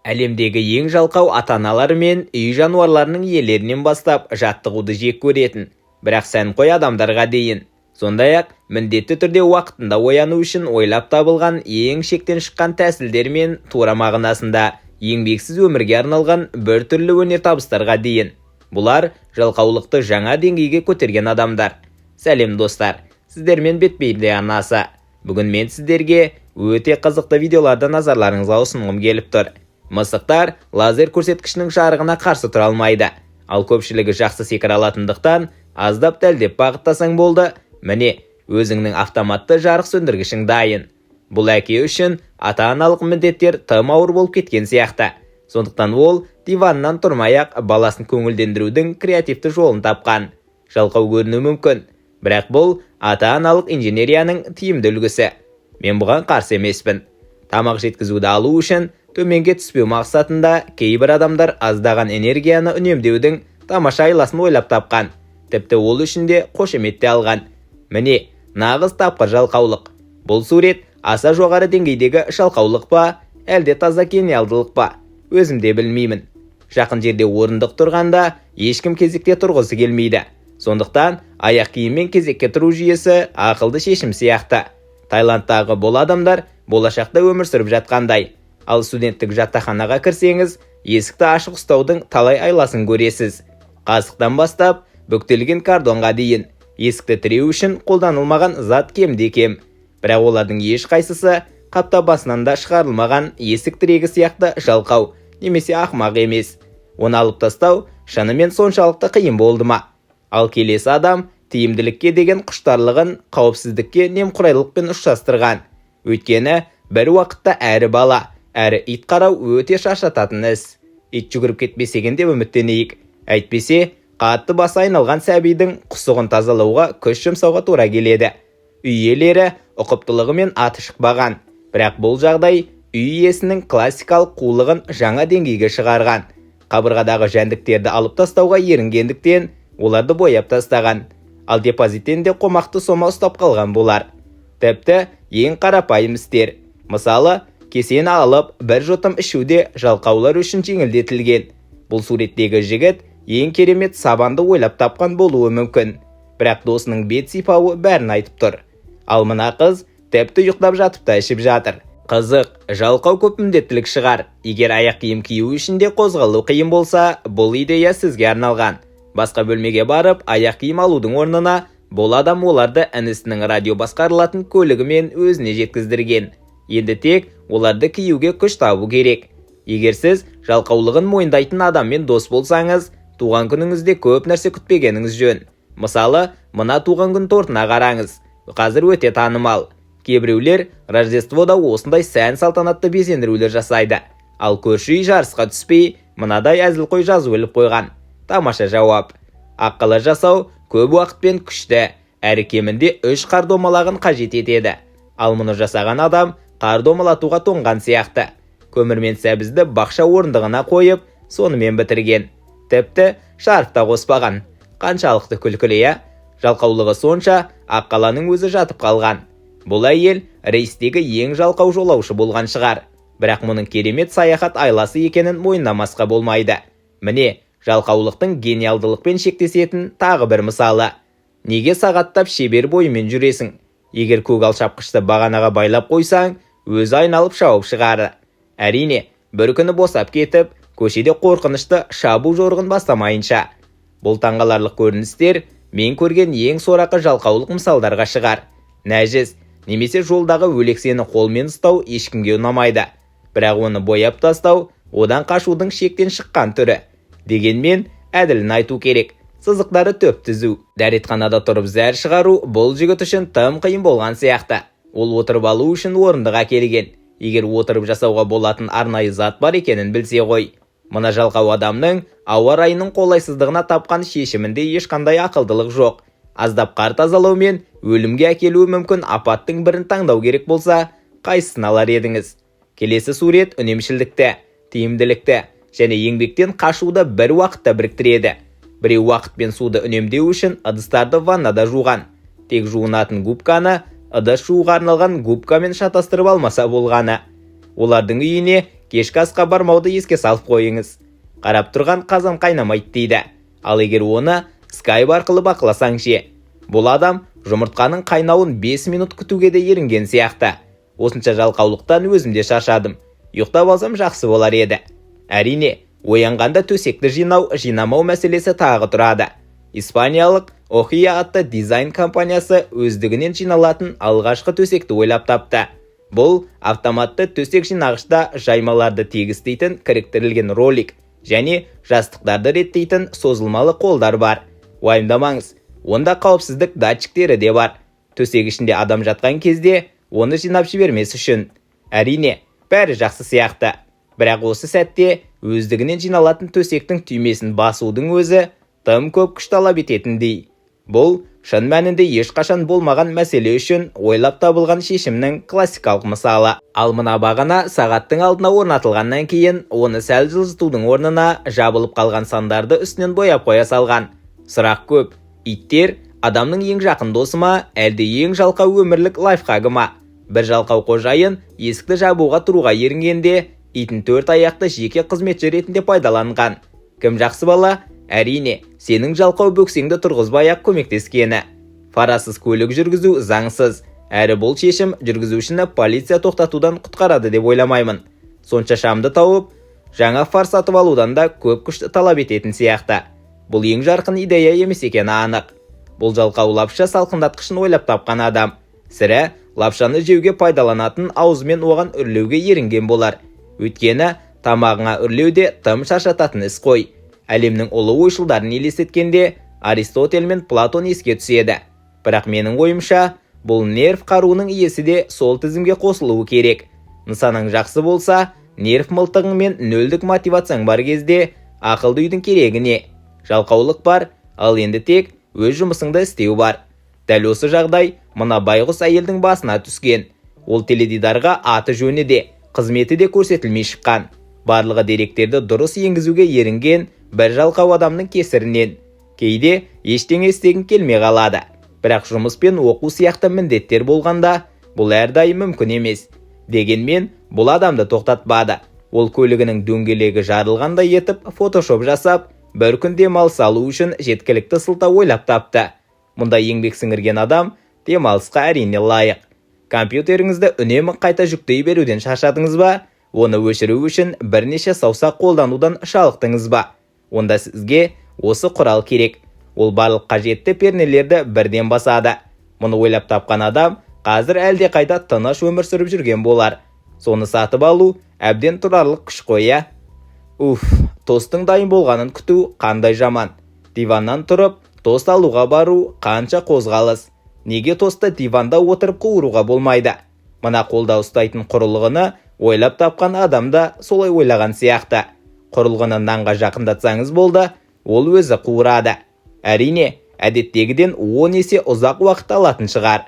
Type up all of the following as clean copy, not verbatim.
Әлемдегі ең жалқау ата-аналар мен үй жануарларының иелерінен бастап жаттығуды жек көретін, бірақ сәнқой адамдарға дейін. Сондай-ақ міндетті түрде уақытында ояну үшін ойлап табылған ең шектен шыққан тәсілдер мен тура мағынасында еңбексіз өмірге арналған бір түрлі өнертабыстарға дейін. Бұлар жалқаулықты жаңа деңгейге көтерген адамдар. Сәлем достар, сіздермен бетпейді анасы. Бүгін мен сіздерге өте қызықты видеоларды назарларыңызға ұсынғым келіп тұр. Мысықтар лазер көрсеткішінің жарығына қарсы тұра алмайды. Ал көпшілігі жақсы секіре алатындықтан аздап дәлдеп бағыттасаң болды, міне, өзіңнің автоматты жарық сөндіргішің дайын. Бұл әке үшін ата-аналық міндеттер тым ауыр болып кеткен сияқты. Сондықтан ол диваннан тұрмай-ақ баласын көңілдендірудің креативті жолын тапқан. Жалқау көрінуі мүмкін, бірақ бұл ата-аналық инженерияның тиімді үлгісі. Мен бұған қарсы емеспін. Тамақ жеткізуді алу үшін төменге түспеу мақсатында кейбір адамдар аздаған энергияны үнемдеудің тамаша айласын ойлап тапқан. Тіпті ол үшін де қошеметте алған. Міне, нағыз тапқыр жалқаулық. Бұл сурет аса жоғары деңгейдегі жалқаулық па, әлде таза гениалдылық па? Өзім де білмеймін. Жақын жерде орындық тұрғанда ешкім кезекте тұрғысы келмейді. Сондықтан аяқ киіммен кезекке тұру жүйесі ақылды шешім сияқты. Таиландтағы бұл адамдар болашақта өмір сүріп жатқандай. Ал студенттік жаттаханаға кірсеңіз, есікті ашық ұстаудың талай айласын көресіз. Қасықтан бастап бүктелген кардонға дейін. Есікті тіреу үшін қолданылмаған зат кемде кем. Бірақ олардың ешқайсысы қаптабасынан да шығарылмаған есік тірегі сияқты жалқау немесе ақымақ емес. Оны алып тастау шынымен соншалықты қиын болды ма? Ал келесі адам тиімділікке деген құштарлығын қауіпсіздікке немқұрайлылықпен ұштастырған. Өйткені бір уақытта әрі бала, әрі ит қарау өте шаршататын іс. Ит жүгіріп кетпесеген деп үміттенейік. Әйтпесе, қатты басы айналған сәбидің құсығын тазалауға күш жұмсауға тура келеді. Үй иелері ұқыптылығымен аты шықпаған, бірақ бұл жағдай үй иесінің классикалық қулығын жаңа деңгейге шығарған. Қабырғадағы жәндіктерді алып тастауға ерінгендіктен оларды бояп тастаған. Ал депозиттен де қомақты сома ұстап қалған болар. Тіпті ең қарапайым істер. Мысалы, кесені алып бір жұтым ішуде жалқаулар үшін жеңілдетілген. Бұл суреттегі жігіт ең керемет сабанды ойлап тапқан болуы мүмкін. Бірақ досының бет сипауы бәрін айтып тұр. Ал мына қыз тіпті ұйықтап жатып та ішіп жатыр. Қызық, жалқау көп міндеттілік шығар. Егер аяқ киім кию үшін де қозғалу қиын болса, бұл идея сізге арналған. Басқа бөлмеге барып, аяқ киім алудың орнына, бұл адам оларды інісінің радио басқарылатын көлігімен өзіне жеткіздірген. Енді тек оларды киюге күш табу керек. Егер сіз жалқаулығын мойындайтын адаммен дос болсаңыз, туған күніңізде көп нәрсе күтпегеніңіз жөн. Мысалы, мына туған күн тортына қараңыз. Қазір өте танымал. Кейбіреулер Рождествода осындай сән салтанатты безендірулер жасайды. Ал көрші үй жарысқа түспей, мынадай әзілқой жазу іліп қойған. Тамаша жауап. Ақылы жасау көп уақытпен күшті, әрі кемінде 3 қар домалағын қажет етеді. Ал мұны жасаған адам қар домалатуға тоңған сияқты. Көмірмен сәбізді бақша орындығына қойып, сонымен бітірген. Тіпті шарфта қоспаған. Қаншалықты күлкілі, иә? Жалқаулығы сонша, аққаланың өзі жатып қалған. Бұл әйел рейстегі ең жалқау жолаушы болған шығар. Бірақ мұның керемет саяхат айласы екенін мойындамасқа болмайды. Міне, жалқаулықтың гениалдылықпен шектесетін тағы бір мысалы. Неге сағаттап шебер бойымен жүресің? Егер көгал шапқышты бағанаға байлап қойсаң, өзі айналып шауып шығады. Әрине, бір күні босап кетіп, көшеде қорқынышты шабу жорғын бастамайынша. Бұл таңғаларлық көріністер мен көрген ең сорақы жалқаулық мысалдарға шығар. Нәжіс, немесе жолдағы өлексені қолмен ұстау ешкімге ұнамайды. Бірақ оны бояп тастау, одан қашудың шектен шыққан түрі. Дегенмен, әділін айту керек. Сызықтары төп түзу. Дәретханада тұрып зәр шығару бұл жігіт үшін тым қиын болған сияқты. Ол отырып алу үшін орындыға келген. Егер отырып жасауға болатын арнайы зат бар екенін білсе ғой. Мына жалқау адамның ауа райының қолайсыздығына тапқан шешімінде ешқандай ақылдылық жоқ. Аздап қар тазалау мен өлімге әкелуі мүмкін апаттың бірін таңдау керек болса, қайсысын алар едіңіз? Келесі сурет үнемшілдікті, тиімділікті және еңбектен қашуды бір уақытта біріктіреді. Біреу уақыт пен суды үнемдеу үшін ыдыстарды ваннада жуған. Тек жуынатын губканы ыдыс жууға арналған губкамен шатастырып алмаса болғаны. Олардың үйіне кешкі асқа бармауды еске салып қойыңыз. Қарап тұрған қазан қайнамайды дейді. Ал егер оны Skype арқылы бақыласаң ше. Бұл адам жұмыртқаның қайнауын 5 минут күтуге де ерінген сияқты. Осынша жалқаулықтан өзімде шаршадым. Ұйықтап алсам жақсы болар еді. Әрине, оянғанда төсекті жинамау мәселесі тағы тұрады. Испаниялық Охия атты дизайн компаниясы өздігінен жиналатын алғашқы төсекті ойлап тапты. Бұл автоматты төсек жинағышта жаймаларды тегістейтін кіріктірілген ролик және жастықтарды реттейтін созылмалы қолдар бар. Уайымдамаңыз, онда қауіпсіздік датчиктері де бар. Төсек ішінде адам жатқан кезде оны жинап жібермес үшін. Әрине, бәрі жақсы сияқты. Бірақ осы сәтте өздігінен жиналатын төсектің түймесін басудың өзі тым көп күш талап ететіндей. Бұл шын мәнінде ешқашан болмаған мәселе үшін ойлап табылған шешімнің классикалық мысалы. Ал мына бағана сағаттың алдына орнатылғаннан кейін оны сәл жылжытудың орнына жабылып қалған сандарды үстінен бояп қоя салған. Сұрақ көп. Иттер адамның ең жақын досы ма, әлде ең жалқау өмірлік лайфхагы ма? Бір жалқау қожайын есікті жабуға тұруға ерінгенде, итін 4 аяқты жеке қызметші ретінде пайдаланған. Кім жақсы бала? Әрине, сенің жалқау бөксеңді тұрғызбай-ақ көмектескені. Фарасыз көлік жүргізу заңсыз. Әрі бұл шешім жүргізушіні полиция тоқтатудан құтқарады деп ойламаймын. Сонша шамды тауып, жаңа фар сатып алудан да көп күшті талап ететін сияқты. Бұл ең жарқын идея емес екені анық. Бұл жалқау лапша салқындатқышын ойлап тапқан адам. Сірә лапшаны жеуге пайдаланатын аузымен оған үрлеуге ерінген болар. Өйткені тамағыңа үрлеуде тым шаршататын іс қой. Әлемнің ұлы ойшылдарын елестеткенде Аристотель мен Платон еске түседі. Бірақ менің ойымша, бұл нерв қаруының иесі де сол тізімге қосылуы керек. Нысаның жақсы болса, нерв мылтығың мен нөлдік мотивацияң бар кезде ақылды үйдің керегі не? Жалқаулық бар, ал енді тек өз жұмысыңды істеу бар. Дәл осы жағдай мына байғұс әйелдің басына түскен. Ол теледидарға аты жөні де, қызметі де көрсетілмей шыққан. Барлығы деректерді дұрыс енгізуге ерінген бір жалқау адамның кесірінен. Кейде ештеңе істегің келмей қалады. Бірақ жұмыс пен оқу сияқты міндеттер болғанда, бұл әрдайым мүмкін емес. Дегенмен, бұл адамды тоқтатпады. Ол көлігінің дөңгелегі жарылғандай етіп фотошоп жасап, бір күн демалыс алу үшін жеткілікті сылтау ойлап тапты. Мұнда еңбек сіңірген адам демалысқа әрине лайық. Компьютеріңізді үнемі қайта жүктей беруден шаршадыңыз ба? Оны өшіру үшін бірнеше саусақ қолданудан шалықтыңыз ба? Онда сізге осы құрал керек. Ол барлық қажетті пернелерді бірден басады. Мұны ойлап тапқан адам қазір әлде қайда тыныш өмір сүріп жүрген болар. Соны сатып алу әбден тұрарлық күш қоя. Тостың дайын болғанын күту қандай жаман. Диваннан тұрып, тост алуға бару қанша қозғалыс. Неге тосты диванда отырып қуыруға болмайды? Мына қолда ұстайтын құрылғыны ойлап тапқан адамда солай ойлаған сияқты. Құрылғыны нанға жақындатсаңыз болды, ол өзі қуырады. Әрине, әдеттегіден 10 есе ұзақ уақыт алатын шығар.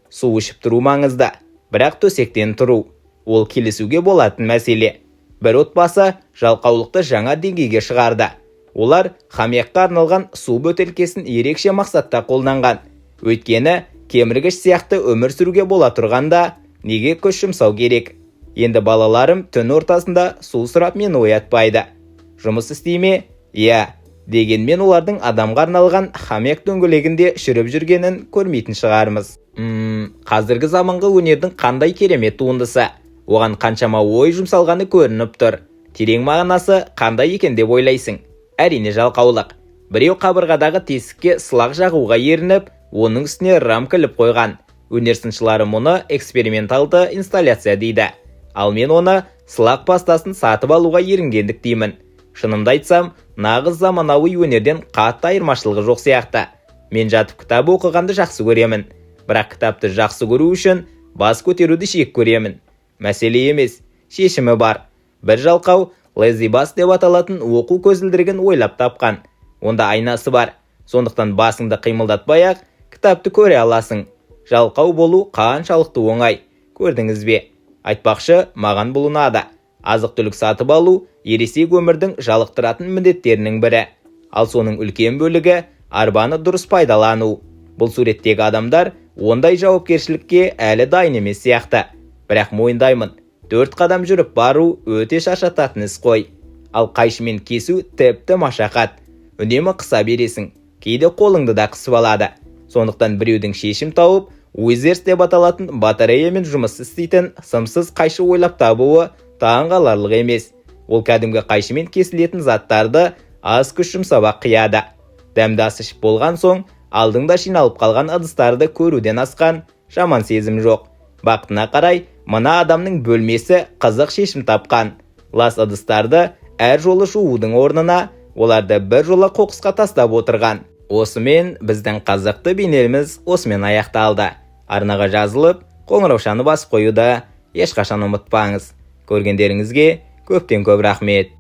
Су ішіп тұру маңызды, бірақ төсектен тұру. Ол келісуге болатын мәселе. Бір отбасы жалқаулықты жаңа деңгейге шығарды. Олар хамиякқа арналған су бөтелкесін ерекше мақсатта қолданған. Өйткені кеміргіш сияқты өмір сүруге бола тұрғанда неге күш жұмсау керек? Енді балаларым түн ортасында су сұрап мені оятпайды. Жұмыс істейме? Иә. Дегенмен олардың адамға арналған хамияк дөңгелегінде жүріп жүргенін көрмейтін шығармыз. Қазіргі заманғы өнердің қандай керемет туындысы. Оған қаншама ой жұмсалғаны көрініп тұр. Терең мағынасы қандай екен деп ойлайсың? Әрине жалқаулық. Біреу қабырғадағы тесікке сылақ жағуға ерініп, оның үстіне рамка іліп қойған. Өнер сыншылары мұны эксперименталды инсталляция дейді. Ал мен оны сылақ пастасын сатып алуға еренгендік деймін. Шынымды айтсам, нағыз заманауи өнерден қатты айырмашылығы жоқ сияқты. Мен жатып кітап оқығанды жақсы көремін. Бірақ кітапты жақсы көру үшін бас көтеруді жек көремін. Мәселе емес, шешімі бар. Бір жалқау Lazy Bus деп аталатын оқу көзілдірігін ойлап тапқан. Онда айнасы бар. Сондықтан басыңды қимылдатпай-ақ кітапты көре аласың. Жалқау болу қаншалықты оңай. Көрдіңіз бе? Айтпақшы, маған бұл ұнады. Азық-түлік сатып алу ересек өмірдің жалықтыратын міндеттерінің бірі. Ал соның үлкен бөлігі арбаны дұрыс пайдалану. Бұл суреттегі адамдар ондай жауапкершілікке әлі дайын емес сияқты. Бірақ мойындаймын, 4 қадам жүріп бару өте шаршататын іс қой. Ал қайшымен кесу тіпті машақат. Үнемі қыса бересің, кейде қолыңды да қысып алады. Сондықтан біреудің шешім тауып, Уизерс деп аталатын батареямен жұмыс істейтін сымсыз қайшы ойлап табуы таңғаларлық емес. Ол кәдімгі қайшымен кесілетін заттарды аз күш жұмсап қияды. Дәмді ас ішіп болған соң, алдыңда жиналып қалған ыдыстарды көруден асқан жаман сезім жоқ. Бақытына қарай, мына адамның бөлмесі қызық шешім тапқан. Лас ыдыстарды әр жолы жуудың орнына, оларды бір жолы қоқысқа тастап отырған. Осымен біздің қызықты бейнеміз осымен аяқталды. Арнаға жазылып, қоңыраушаны басып қоюды ешқашан ұмытпаңыз. Көргендеріңізге көптен көп рахмет.